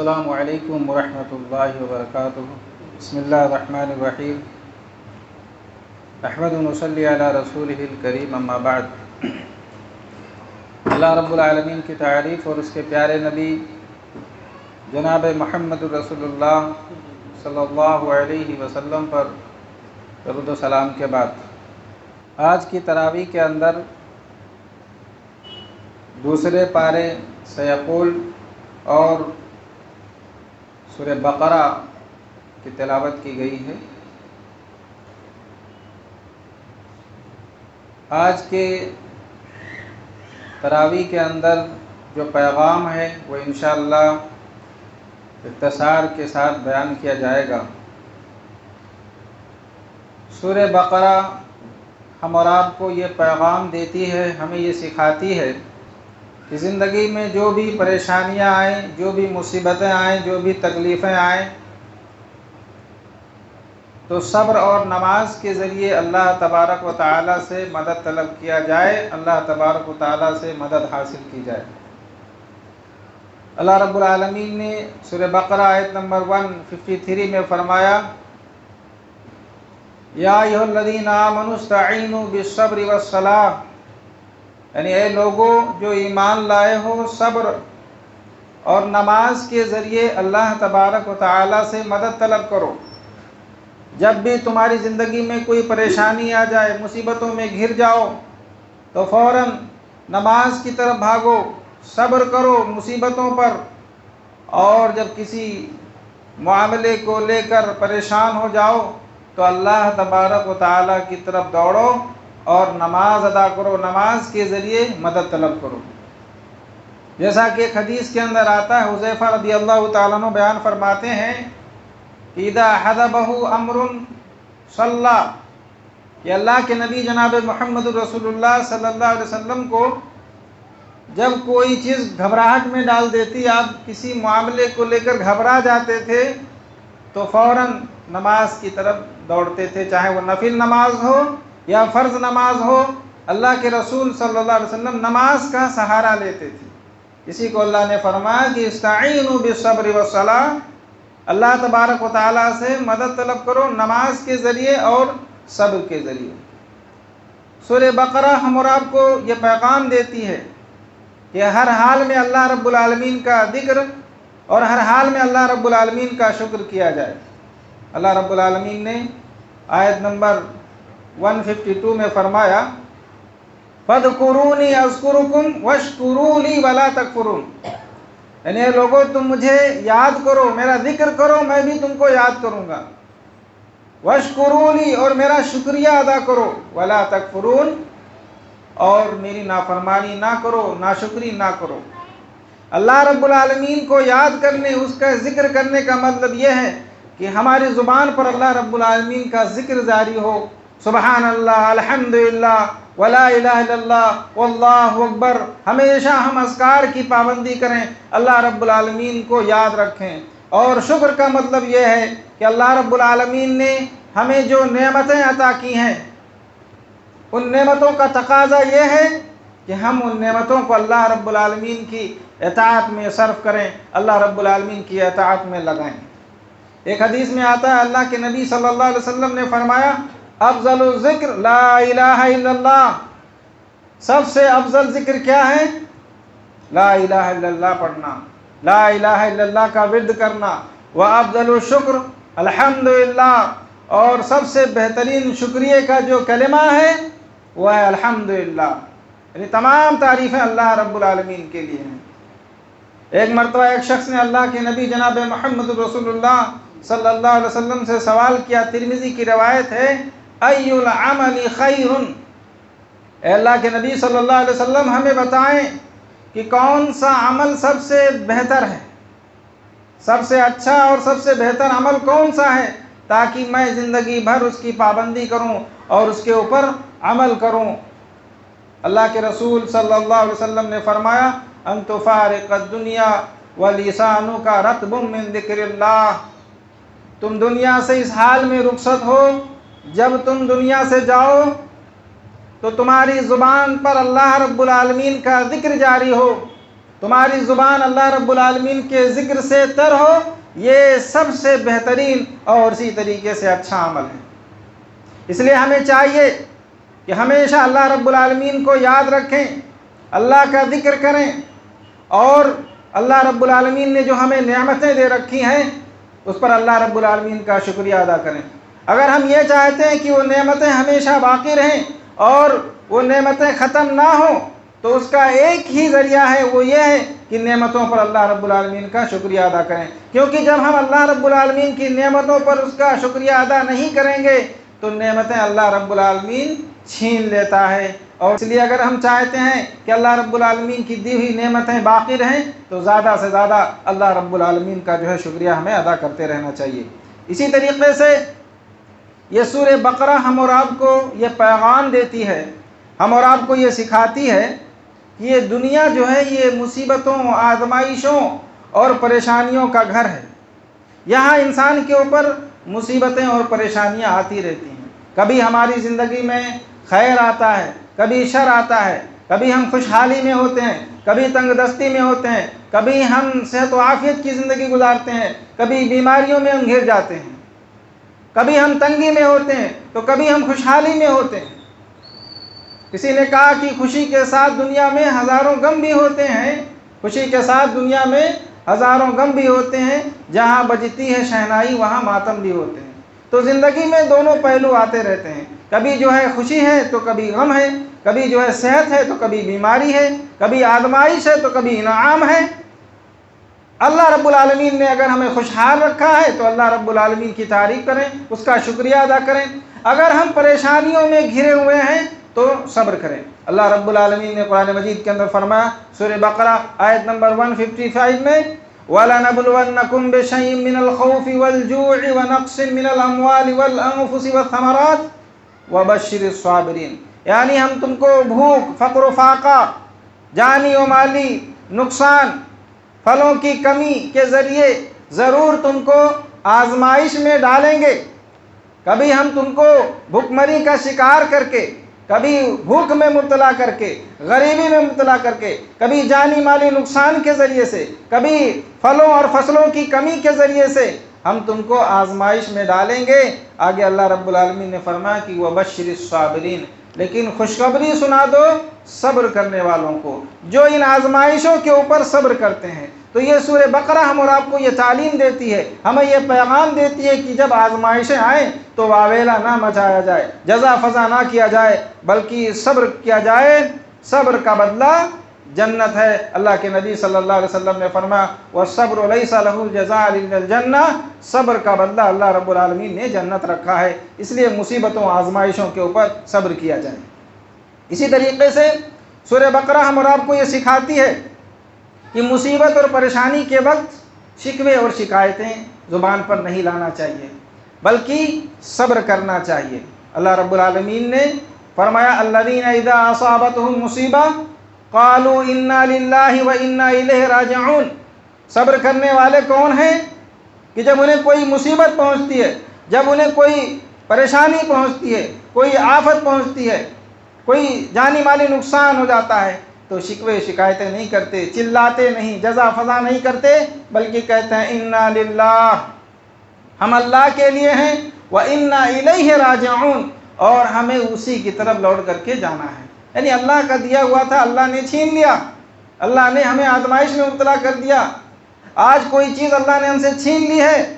السلام علیکم ورحمۃ اللہ وبرکاتہ۔ بسم اللہ الرحمن الرحیم۔ احمد نصلی علی رسولہ الکریم، اما بعد۔ اللہ رب العالمین کی تعریف اور اس کے پیارے نبی جناب محمد رسول اللہ صلی اللہ علیہ وسلم پر درود و سلام کے بعد، آج کی تراویح کے اندر دوسرے پارے سیقول اور سورہ بقرہ کی تلاوت کی گئی ہے۔ آج کے تراویح کے اندر جو پیغام ہے وہ انشاءاللہ اختصار کے ساتھ بیان کیا جائے گا۔ سورہ بقرہ ہم اور آپ کو یہ پیغام دیتی ہے، ہمیں یہ سکھاتی ہے کہ زندگی میں جو بھی پریشانیاں آئیں، جو بھی مصیبتیں آئیں، جو بھی تکلیفیں آئیں، تو صبر اور نماز کے ذریعے اللہ تبارک و تعالیٰ سے مدد طلب کیا جائے، اللہ تبارک و تعالیٰ سے مدد حاصل کی جائے۔ اللہ رب العالمین نے سورہ بقرہ آیت نمبر 153 میں فرمایا، یا ایھا الذین آمنوا استعینوا بالصبر والصلاۃ، یعنی اے لوگوں جو ایمان لائے ہو، صبر اور نماز کے ذریعے اللہ تبارک و تعالیٰ سے مدد طلب کرو۔ جب بھی تمہاری زندگی میں کوئی پریشانی آ جائے، مصیبتوں میں گھر جاؤ، تو فوراً نماز کی طرف بھاگو، صبر کرو مصیبتوں پر، اور جب کسی معاملے کو لے کر پریشان ہو جاؤ تو اللہ تبارک و تعالیٰ کی طرف دوڑو اور نماز ادا کرو، نماز کے ذریعے مدد طلب کرو۔ جیسا کہ ایک حدیث کے اندر آتا ہے، حذیفہ رضی اللہ تعالیٰ عنہ بیان فرماتے ہیں کہ اذا حضبہ امر صلی، کہ اللہ کے نبی جناب محمد رسول اللہ صلی اللہ علیہ وسلم کو جب کوئی چیز گھبراہٹ میں ڈال دیتی، آپ کسی معاملے کو لے کر گھبرا جاتے تھے تو فوراً نماز کی طرف دوڑتے تھے، چاہے وہ نفل نماز ہو یا فرض نماز ہو۔ اللہ کے رسول صلی اللہ علیہ وسلم نماز کا سہارا لیتے تھے۔ اسی کو اللہ نے فرمایا کہ استعینوا بالصبر والصلاۃ، اللہ تبارک و تعالیٰ سے مدد طلب کرو نماز کے ذریعے اور صبر کے ذریعے۔ سورہ بقرہ ہم اور آپ کو یہ پیغام دیتی ہے کہ ہر حال میں اللہ رب العالمین کا ذکر اور ہر حال میں اللہ رب العالمین کا شکر کیا جائے۔ اللہ رب العالمین نے آیت نمبر 152 میں فرمایا، فَاذْكُرُونِي أَذْكُرُكُمْ وَاشْكُرُوا لِي وَلَا تَكْفُرُونَ، یعنی اے لوگو تم مجھے یاد کرو، میرا ذکر کرو، میں بھی تم کو یاد کروں گا۔ وَاشْكُرُوا لِي، اور میرا شکریہ ادا کرو، وَلَا تَكْفُرُونَ، اور میری نافرمانی نہ کرو، ناشکری نہ کرو۔ اللہ رب العالمین کو یاد کرنے، اس کا ذکر کرنے کا مطلب یہ ہے کہ ہماری زبان پر اللہ رب العالمین کا ذکر جاری ہو، سبحان اللہ، الحمدللہ، ولا الہ الا اللہ، واللہ اکبر۔ ہمیشہ ہم اذکار کی پابندی کریں، اللہ رب العالمین کو یاد رکھیں۔ اور شکر کا مطلب یہ ہے کہ اللہ رب العالمین نے ہمیں جو نعمتیں عطا کی ہیں، ان نعمتوں کا تقاضا یہ ہے کہ ہم ان نعمتوں کو اللہ رب العالمین کی اطاعت میں صرف کریں، اللہ رب العالمین کی اطاعت میں لگائیں۔ ایک حدیث میں آتا ہے، اللہ کے نبی صلی اللہ علیہ وسلم نے فرمایا، افضل الذکر لا الہ الا اللہ، سب سے افضل ذکر کیا ہے؟ لا الہ الا اللہ پڑھنا، لا الہ الا اللہ کا ورد کرنا۔ وافضل الشکر الحمدللہ، اور سب سے بہترین شکریہ کا جو کلمہ ہے وہ ہے الحمدللہ، یعنی تمام تعریفیں اللہ رب العالمین کے لیے ہیں۔ ایک مرتبہ ایک شخص نے اللہ کے نبی جناب محمد رسول اللہ صلی اللہ علیہ وسلم سے سوال کیا، ترمذی کی روایت ہے، ای العمل خیر، اے اللہ کے نبی صلی اللہ علیہ وسلم ہمیں بتائیں کہ کون سا عمل سب سے بہتر ہے، سب سے اچھا اور سب سے بہتر عمل کون سا ہے، تاکہ میں زندگی بھر اس کی پابندی کروں اور اس کے اوپر عمل کروں۔ اللہ کے رسول صلی اللہ علیہ وسلم نے فرمایا، ان تفارق الدنیا ولسانک رطب من ذکر اللہ، تم دنیا سے اس حال میں رخصت ہو، جب تم دنیا سے جاؤ تو تمہاری زبان پر اللہ رب العالمین کا ذکر جاری ہو، تمہاری زبان اللہ رب العالمین کے ذکر سے تر ہو، یہ سب سے بہترین اور اسی طریقے سے اچھا عمل ہے۔ اس لیے ہمیں چاہیے کہ ہمیشہ اللہ رب العالمین کو یاد رکھیں، اللہ کا ذکر کریں، اور اللہ رب العالمین نے جو ہمیں نعمتیں دے رکھی ہیں اس پر اللہ رب العالمین کا شکریہ ادا کریں۔ اگر ہم یہ چاہتے ہیں کہ وہ نعمتیں ہمیشہ باقی رہیں اور وہ نعمتیں ختم نہ ہوں، تو اس کا ایک ہی ذریعہ ہے، وہ یہ ہے کہ نعمتوں پر اللہ رب العالمین کا شکریہ ادا کریں۔ کیونکہ جب ہم اللہ رب العالمین کی نعمتوں پر اس کا شکریہ ادا نہیں کریں گے تو نعمتیں اللہ رب العالمین چھین لیتا ہے۔ اور اس لیے اگر ہم چاہتے ہیں کہ اللہ رب العالمین کی دی ہوئی نعمتیں باقی رہیں تو زیادہ سے زیادہ اللہ رب العالمین کا جو ہے شکریہ ہمیں ادا کرتے رہنا چاہیے۔ اسی طریقے سے یہ سورہ بقرہ ہم اور آپ کو یہ پیغام دیتی ہے، ہم اور آپ کو یہ سکھاتی ہے کہ یہ دنیا جو ہے یہ مصیبتوں، آزمائشوں اور پریشانیوں کا گھر ہے۔ یہاں انسان کے اوپر مصیبتیں اور پریشانیاں آتی رہتی ہیں۔ کبھی ہماری زندگی میں خیر آتا ہے، کبھی شر آتا ہے، کبھی ہم خوشحالی میں ہوتے ہیں، کبھی تنگ دستی میں ہوتے ہیں، کبھی ہم صحت و عافیت کی زندگی گزارتے ہیں، کبھی بیماریوں میں ہم گھر جاتے ہیں، کبھی ہم تنگی میں ہوتے ہیں تو کبھی ہم خوشحالی میں ہوتے ہیں۔ کسی نے کہا کہ خوشی کے ساتھ دنیا میں ہزاروں غم بھی ہوتے ہیں، خوشی کے ساتھ دنیا میں ہزاروں غم بھی ہوتے ہیں، جہاں بجتی ہے شہنائی وہاں ماتم بھی ہوتے ہیں۔ تو زندگی میں دونوں پہلو آتے رہتے ہیں، کبھی جو ہے خوشی ہے تو کبھی غم ہے، کبھی جو ہے صحت ہے تو کبھی بیماری ہے، کبھی آزمائش ہے تو کبھی انعام ہے۔ اللہ رب العالمین نے اگر ہمیں خوشحال رکھا ہے تو اللہ رب العالمین کی تعریف کریں، اس کا شکریہ ادا کریں۔ اگر ہم پریشانیوں میں گھرے ہوئے ہیں تو صبر کریں۔ اللہ رب العالمین نے قرآن مجید کے اندر فرمایا، سورہ بقرہ آیت نمبر 155 میں، وَلَنَبْلُوَنَّكُمْ بِشَيْءٍ مِّنَ الْخَوْفِ وَالْجُوعِ وَنَقْصٍ مِّنَ الْأَمْوَالِ وَالْأَنفُسِ وَالثَّمَرَاتِ وَبَشِّرِ الصَّابِرِينَ، یعنی ہم تم کو بھوک، فقر و فاقہ، جانی و مالی نقصان، پھلوں کی کمی کے ذریعے ضرور تم کو آزمائش میں ڈالیں گے۔ کبھی ہم تم کو بھوک مری کا شکار کر کے، کبھی بھوک میں مبتلا کر کے، غریبی میں مبتلا کر کے، کبھی جانی مالی نقصان کے ذریعے سے، کبھی پھلوں اور فصلوں کی کمی کے ذریعے سے ہم تم کو آزمائش میں ڈالیں گے۔ آگے اللہ رب العالمین نے فرمایا کہ وَبَشِّرِ الصَّابِرِينَ، لیکن خوشخبری سنا دو صبر کرنے والوں کو، جو ان آزمائشوں کے اوپر صبر کرتے ہیں۔ تو یہ سورہ بقرہ ہم اور آپ کو یہ تعلیم دیتی ہے، ہمیں یہ پیغام دیتی ہے کہ جب آزمائشیں آئیں تو واویلا نہ مچایا جائے، جزا فضا نہ کیا جائے، بلکہ صبر کیا جائے۔ صبر کا بدلہ جنت ہے۔ اللہ کے نبی صلی اللہ علیہ وسلم نے فرمایا، وَالصَّبْرُ لَيْسَ لَهُ الْجَزَاءُ إِلَّا الْجَنَّةُ، صبر کا بدلہ اللہ رب العالمین نے جنت رکھا ہے۔ اس لیے مصیبتوں آزمائشوں کے اوپر صبر کیا جائے۔ اسی طریقے سے سورہ بقرہ ہم اور آپ کو یہ سکھاتی ہے کہ مصیبت اور پریشانی کے وقت شکوے اور شکایتیں زبان پر نہیں لانا چاہیے، بلکہ صبر کرنا چاہیے۔ اللہ رب العالمین نے فرمایا، الذین اذا اصابتهم مصیبہ قالوا انا للہ وانا الیہ راجعون۔ صبر کرنے والے کون ہیں؟ کہ جب انہیں کوئی مصیبت پہنچتی ہے، جب انہیں کوئی پریشانی پہنچتی ہے، کوئی آفت پہنچتی ہے، کوئی جانی مالی نقصان ہو جاتا ہے تو شکوے شکایتیں نہیں کرتے، چلاتے نہیں، جزا فضا نہیں کرتے، بلکہ کہتے ہیں انا للہ، ہم اللہ کے لیے ہیں، وانا الیہ راجعون، اور ہمیں اسی کی طرف لوٹ کر کے جانا ہے۔ یعنی اللہ کا دیا ہوا تھا اللہ نے چھین لیا، اللہ نے ہمیں آزمائش میں مبتلا کر دیا، آج کوئی چیز اللہ نے ہم سے چھین لی ہے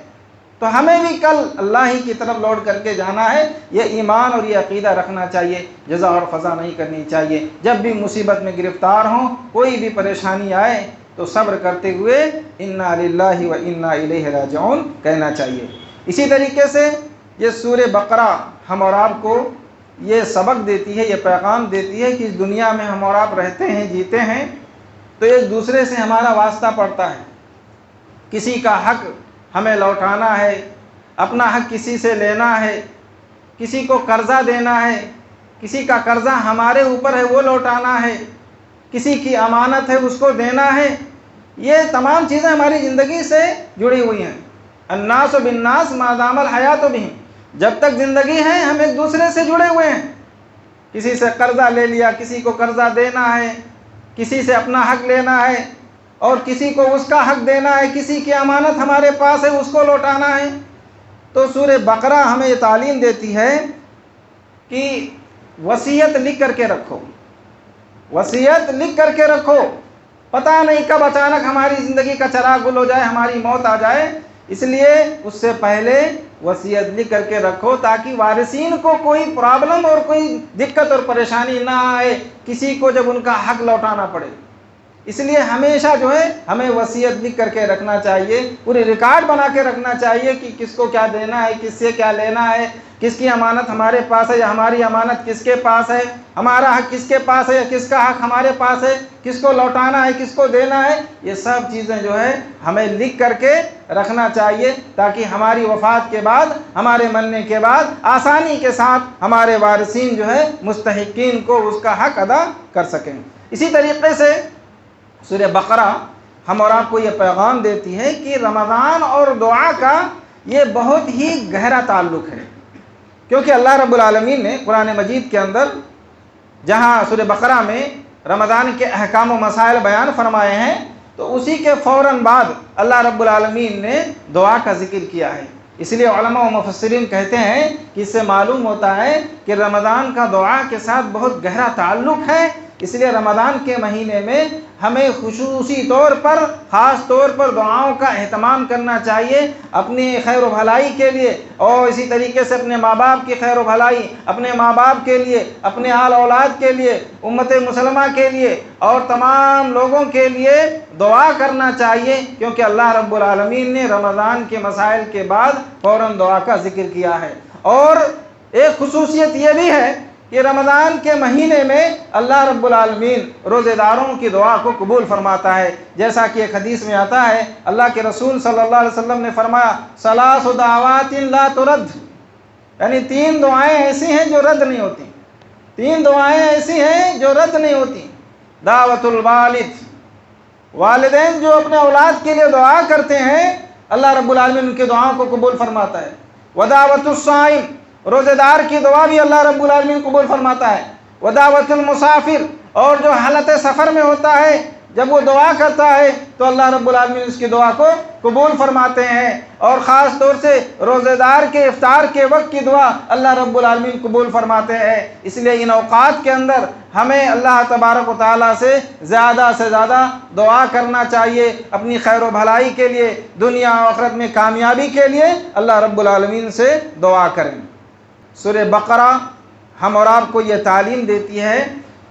تو ہمیں بھی کل اللہ ہی کی طرف لوٹ کر کے جانا ہے۔ یہ ایمان اور یہ عقیدہ رکھنا چاہیے، جزا اور فضا نہیں کرنی چاہیے۔ جب بھی مصیبت میں گرفتار ہوں، کوئی بھی پریشانی آئے تو صبر کرتے ہوئے انا للہ و انا الیہ راجعون کہنا چاہیے۔ اسی طریقے سے یہ سورہ بقرہ ہم اور آپ کو یہ سبق دیتی ہے، یہ پیغام دیتی ہے کہ اس دنیا میں ہم اور آپ رہتے ہیں، جیتے ہیں تو ایک دوسرے سے ہمارا واسطہ پڑتا ہے۔ کسی کا حق ہمیں لوٹانا ہے، اپنا حق کسی سے لینا ہے، کسی کو قرضہ دینا ہے، کسی کا قرضہ ہمارے اوپر ہے وہ لوٹانا ہے، کسی کی امانت ہے اس کو دینا ہے۔ یہ تمام چیزیں ہماری زندگی سے جڑی ہوئی ہیں۔ الناس بالناس ما دام الحیات بہم، جب تک زندگی ہے ہم ایک دوسرے سے جڑے ہوئے ہیں۔ کسی سے قرضہ لے لیا، کسی کو قرضہ دینا ہے، کسی سے اپنا حق لینا ہے، اور کسی کو اس کا حق دینا ہے، کسی کی امانت ہمارے پاس ہے اس کو لوٹانا ہے۔ تو سورہ بقرہ ہمیں یہ تعلیم دیتی ہے کہ وصیت لکھ کر کے رکھو، وصیت لکھ کر کے رکھو، پتہ نہیں کب اچانک ہماری زندگی کا چراغ گل ہو جائے، ہماری موت آ جائے، اس لیے اس سے پہلے وصیت لکھ کر کے رکھو تاکہ وارثین کو کوئی پرابلم اور کوئی دقت اور پریشانی نہ آئے کسی کو جب ان کا حق لوٹانا پڑے۔ اس لیے ہمیشہ جو ہے ہمیں وصیت لکھ کر کے رکھنا چاہیے، پوری ریکارڈ بنا کے رکھنا چاہیے کہ کس کو کیا دینا ہے، کس سے کیا لینا ہے، کس کی امانت ہمارے پاس ہے یا ہماری امانت کس کے پاس ہے، ہمارا حق کس کے پاس ہے یا کس کا حق ہمارے پاس ہے، کس کو لوٹانا ہے، کس کو دینا ہے۔ یہ سب چیزیں جو ہے ہمیں لکھ کر کے رکھنا چاہیے تاکہ ہماری وفات کے بعد، ہمارے مرنے کے بعد آسانی کے ساتھ ہمارے وارثین جو ہے مستحقین کو اس کا حق ادا کر سکیں۔ اسی طریقے سے سورہ بقرہ ہم اور آپ کو یہ پیغام دیتی ہے کہ رمضان اور دعا کا یہ بہت ہی گہرا تعلق ہے، کیونکہ اللہ رب العالمین نے قرآن مجید کے اندر جہاں سورہ بقرہ میں رمضان کے احکام و مسائل بیان فرمائے ہیں تو اسی کے فوراً بعد اللہ رب العالمین نے دعا کا ذکر کیا ہے۔ اس لیے علماء و مفسرین کہتے ہیں کہ اس سے معلوم ہوتا ہے کہ رمضان کا دعا کے ساتھ بہت گہرا تعلق ہے، اس لیے رمضان کے مہینے میں ہمیں خصوصی طور پر، خاص طور پر دعاؤں کا اہتمام کرنا چاہیے اپنی خیر و بھلائی کے لیے، اور اسی طریقے سے اپنے ماں باپ کی خیر و بھلائی، اپنے ماں باپ کے لیے، اپنے آل اولاد کے لیے، امت مسلمہ کے لیے اور تمام لوگوں کے لیے دعا کرنا چاہیے، کیونکہ اللہ رب العالمین نے رمضان کے مسائل کے بعد فوراً دعا کا ذکر کیا ہے۔ اور ایک خصوصیت یہ بھی ہے کہ رمضان کے مہینے میں اللہ رب العالمین روزے داروں کی دعا کو قبول فرماتا ہے، جیسا کہ ایک حدیث میں آتا ہے اللہ کے رسول صلی اللہ علیہ وسلم نے فرمایا ثلاث دعوات لا ترد، یعنی 3 دعائیں ایسی ہیں جو رد نہیں ہوتی، 3 دعائیں ایسی ہیں جو رد نہیں ہوتی۔ دعوت الوالد، والدین جو اپنے اولاد کے لیے دعا کرتے ہیں اللہ رب العالمین ان کی دعاؤں کو قبول فرماتا ہے۔ ودعوت الصائم، روزے دار کی دعا بھی اللہ رب العالمین قبول فرماتا ہے۔ ودعوت المسافر، اور جو حالت سفر میں ہوتا ہے جب وہ دعا کرتا ہے تو اللہ رب العالمین اس کی دعا کو قبول فرماتے ہیں، اور خاص طور سے روزے دار کے افطار کے وقت کی دعا اللہ رب العالمین قبول فرماتے ہیں۔ اس لیے ان اوقات کے اندر ہمیں اللہ تبارک و تعالیٰ سے زیادہ دعا کرنا چاہیے اپنی خیر و بھلائی کے لیے، دنیا و آخرت میں کامیابی کے لیے اللہ رب العالمین سے دعا کریں۔ سورہ بقرہ ہم اور آپ کو یہ تعلیم دیتی ہے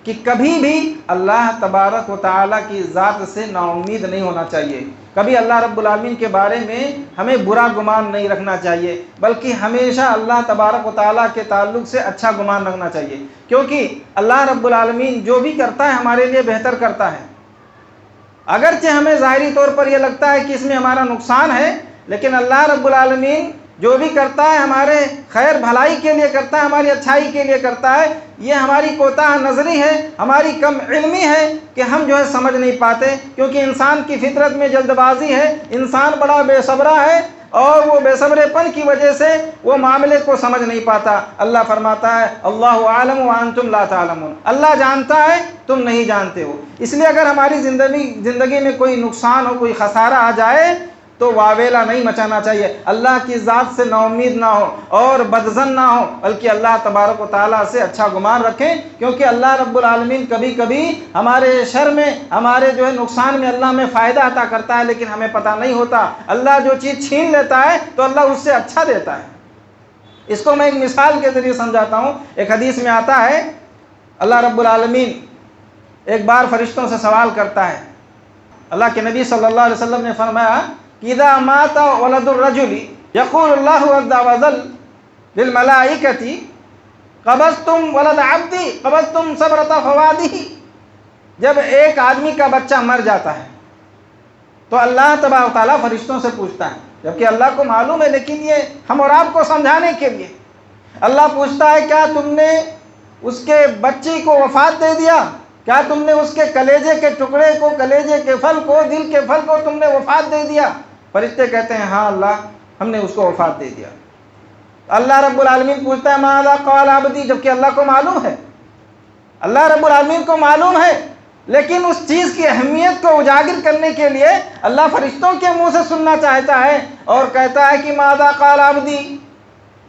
کہ کبھی بھی اللہ تبارک و تعالیٰ کی ذات سے نا امید نہیں ہونا چاہیے، کبھی اللہ رب العالمین کے بارے میں ہمیں برا گمان نہیں رکھنا چاہیے، بلکہ ہمیشہ اللہ تبارک و تعالیٰ کے تعلق سے اچھا گمان رکھنا چاہیے، کیونکہ اللہ رب العالمین جو بھی کرتا ہے ہمارے لیے بہتر کرتا ہے۔ اگرچہ ہمیں ظاہری طور پر یہ لگتا ہے کہ اس میں ہمارا نقصان ہے، لیکن اللہ رب العالمین جو بھی کرتا ہے ہمارے خیر بھلائی کے لیے کرتا ہے، ہماری اچھائی کے لیے کرتا ہے۔ یہ ہماری کوتاہ نظری ہے، ہماری کم علمی ہے کہ ہم جو ہے سمجھ نہیں پاتے، کیونکہ انسان کی فطرت میں جلد بازی ہے، انسان بڑا بے صبرا ہے، اور وہ بے صبرے پن کی وجہ سے وہ معاملے کو سمجھ نہیں پاتا۔ اللہ فرماتا ہے اللہ عالم وانتم لا تعلمون، اللہ جانتا ہے تم نہیں جانتے ہو۔ اس لیے اگر ہماری زندگی میں کوئی نقصان ہو، کوئی خسارہ آ جائے تو واویلا نہیں مچانا چاہیے، اللہ کی ذات سے نا امید نہ ہو اور بدظن نہ ہو، بلکہ اللہ تبارک و تعالیٰ سے اچھا گمان رکھیں، کیونکہ اللہ رب العالمین کبھی کبھی ہمارے شر میں، ہمارے جو ہے نقصان میں اللہ ہمیں فائدہ عطا کرتا ہے، لیکن ہمیں پتہ نہیں ہوتا۔ اللہ جو چیز چھین لیتا ہے تو اللہ اس سے اچھا دیتا ہے۔ اس کو میں ایک مثال کے ذریعے سمجھاتا ہوں۔ ایک حدیث میں آتا ہے اللہ رب العالمین ایک بار فرشتوں سے سوال کرتا ہے، اللہ کے نبی صلی اللہ علیہ وسلم نے فرمایا اذا مات ولد الرجل يقول الله عز وجل للملائكة قبضتم ولد عبدي قبضتم صبرة فواده، جب ایک آدمی کا بچہ مر جاتا ہے تو اللہ تبارک و تعالیٰ فرشتوں سے پوچھتا ہے، جبکہ اللہ کو معلوم ہے، لیکن یہ ہم اور آپ کو سمجھانے کے لیے اللہ پوچھتا ہے کیا تم نے اس کے بچے کو وفات دے دیا؟ کیا تم نے اس کے کلیجے کے ٹکڑے کو، کلیجے کے پھل کو، دل کے پھل کو تم نے وفات دے دیا؟ فرشتے کہتے ہیں ہاں اللہ، ہم نے اس کو وفات دے دیا۔ اللہ رب العالمین پوچھتا ہے ماذا قال عبدی، جبکہ اللہ کو معلوم ہے، اللہ رب العالمین کو معلوم ہے لیکن اس چیز کی اہمیت کو اجاگر کرنے کے لیے اللہ فرشتوں کے منہ سے سننا چاہتا ہے اور کہتا ہے کہ ماذا قال عبدی،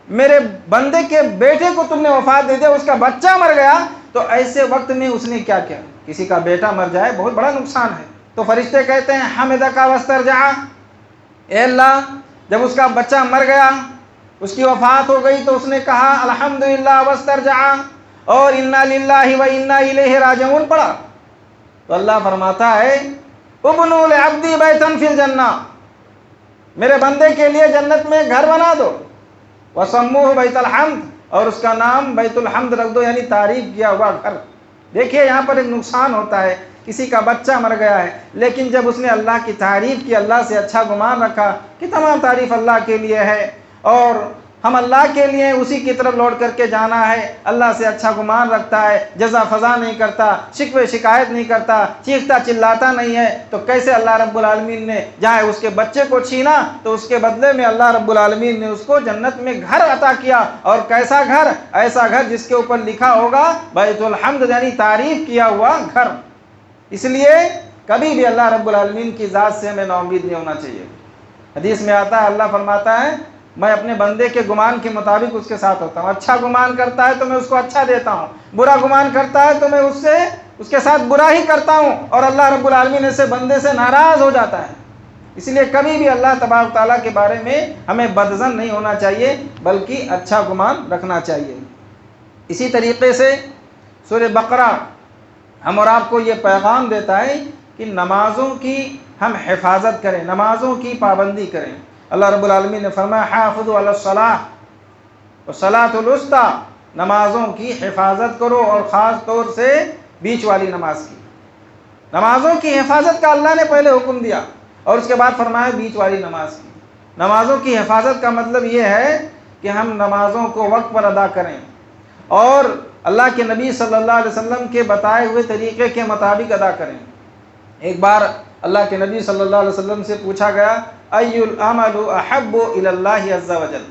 میرے بندے کے بیٹے کو تم نے وفات دے دیا، اس کا بچہ مر گیا، تو ایسے وقت میں اس نے کیا کیا؟ کسی کا بیٹا مر جائے بہت بڑا نقصان ہے۔ تو فرشتے کہتے ہیں حمدک واسترجع، اے اللہ جب اس کا بچہ مر گیا، اس کی وفات ہو گئی، تو اس نے کہا الحمدللہ واسترجع اور انا للہ و انا الیہ راجعون پڑھا۔ تو اللہ فرماتا ہے ابنوا لعبدی بیتا فی الجنہ، میرے بندے کے لیے جنت میں گھر بنا دو، وسموہ بیت الحمد، اور اس کا نام بیت الحمد رکھ دو، یعنی تعریف کیا ہوا گھر۔ دیکھیے یہاں پر ایک نقصان ہوتا ہے، کسی کا بچہ مر گیا ہے، لیکن جب اس نے اللہ کی تعریف کی، اللہ سے اچھا گمان رکھا کہ تمام تعریف اللہ کے لیے ہے اور ہم اللہ کے لیے اسی کی طرف لوٹ کر کے جانا ہے، اللہ سے اچھا گمان رکھتا ہے، جزا فضا نہیں کرتا، شکوے شکایت نہیں کرتا، چیختا چلاتا نہیں ہے، تو کیسے اللہ رب العالمین نے جہاں اس کے بچے کو چھینا تو اس کے بدلے میں اللہ رب العالمین نے اس کو جنت میں گھر عطا کیا، اور کیسا گھر؟ ایسا گھر جس کے اوپر لکھا ہوگا بیت الحمد، یعنی تعریف کیا ہوا گھر۔ اس لیے کبھی بھی اللہ رب العالمین کی ذات سے ہمیں نا امید نہیں ہونا چاہیے۔ حدیث میں آتا ہے اللہ فرماتا ہے میں اپنے بندے کے گمان کے مطابق اس کے ساتھ ہوتا ہوں، اچھا گمان کرتا ہے تو میں اس کو اچھا دیتا ہوں، برا گمان کرتا ہے تو میں اس کے ساتھ برا ہی کرتا ہوں، اور اللہ رب العالمین سے بندے سے ناراض ہو جاتا ہے۔ اس لیے کبھی بھی اللہ تبارک تعالیٰ کے بارے میں ہمیں بدظن نہیں ہونا چاہیے، بلکہ اچھا گمان رکھنا چاہیے۔ اسی طریقے سے سورہ بقرہ ہم اور آپ کو یہ پیغام دیتا ہے کہ نمازوں کی ہم حفاظت کریں، نمازوں کی پابندی کریں۔ اللہ رب العالمین نے فرمایا حافظوا علی الصلاۃ والصلاۃ الوسطیٰ، نمازوں کی حفاظت کرو، اور خاص طور سے بیچ والی نماز کی۔ نمازوں کی حفاظت کا اللہ نے پہلے حکم دیا اور اس کے بعد فرمایا بیچ والی نماز کی۔ نمازوں کی حفاظت کا مطلب یہ ہے کہ ہم نمازوں کو وقت پر ادا کریں اور اللہ کے نبی صلی اللہ علیہ وسلم کے بتائے ہوئے طریقے کے مطابق ادا کریں۔ ایک بار اللہ کے نبی صلی اللہ علیہ وسلم سے پوچھا گیا ای العمل احب الی اللہ عز وجل،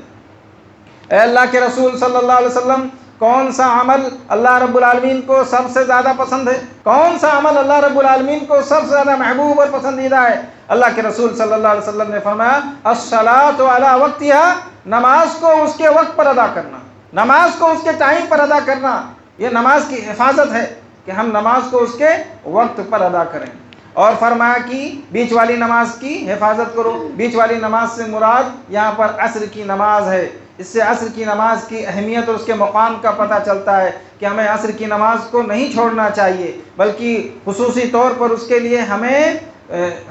اے اللہ کے رسول صلی اللہ علیہ وسلم کون سا عمل اللہ رب العالمین کو سب سے زیادہ پسند ہے؟ کون سا عمل اللہ رب العالمین کو سب سے زیادہ محبوب اور پسندیدہ ہے؟ اللہ کے رسول صلی اللہ علیہ وسلم نے فرمایا الصلاۃ علی وقتہا، نماز کو اس کے وقت پر ادا کرنا، نماز کو اس کے ٹائم پر ادا کرنا، یہ نماز کی حفاظت ہے کہ ہم نماز کو اس کے وقت پر ادا کریں۔ اور فرمایا کہ بیچ والی نماز کی حفاظت کرو۔ بیچ والی نماز سے مراد یہاں پر عصر کی نماز ہے۔ اس سے عصر کی نماز کی اہمیت اور اس کے مقام کا پتہ چلتا ہے کہ ہمیں عصر کی نماز کو نہیں چھوڑنا چاہیے، بلکہ خصوصی طور پر اس کے لیے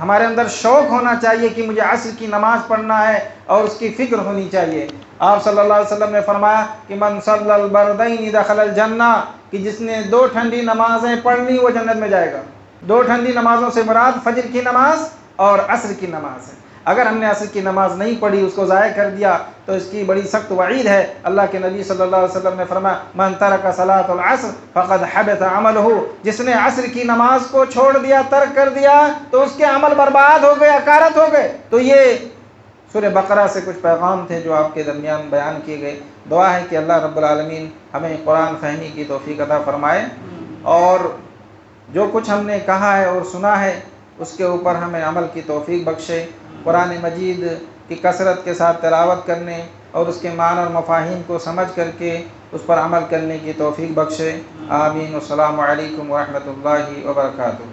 ہمارے اندر شوق ہونا چاہیے کہ مجھے عصر کی نماز پڑھنا ہے، اور اس کی فکر ہونی چاہیے۔ آپ صلی اللہ علیہ وسلم نے فرمایا کہ من صلی البردین دخل الجنہ، کہ جس نے 2 ٹھنڈی نمازیں پڑھ لی وہ جنت میں جائے گا۔ 2 ٹھنڈی نمازوں سے مراد فجر کی نماز اور عصر کی نماز ہے۔ اگر ہم نے عصر کی نماز نہیں پڑھی، اس کو ضائع کر دیا، تو اس کی بڑی سخت وعید ہے۔ اللہ کے نبی صلی اللہ علیہ وسلم نے فرمایا من ترک صلاۃ العصر فقد حبط عملہ، جس نے عصر کی نماز کو چھوڑ دیا، ترک کر دیا، تو اس کے عمل برباد ہو گئے، اکارت ہو گئے۔ تو یہ سورہ بقرہ سے کچھ پیغام تھے جو آپ کے درمیان بیان کیے گئے۔ دعا ہے کہ اللہ رب العالمین ہمیں قرآن فہمی کی توفیق عطا فرمائے، اور جو کچھ ہم نے کہا ہے اور سنا ہے اس کے اوپر ہمیں عمل کی توفیق بخشے۔ قرآن مجید کی کثرت کے ساتھ تلاوت کرنے اور اس کے معنی اور مفاہیم کو سمجھ کر کے اس پر عمل کرنے کی توفیق بخشے۔ آمین۔ السلام علیکم ورحمۃ اللہ وبرکاتہ۔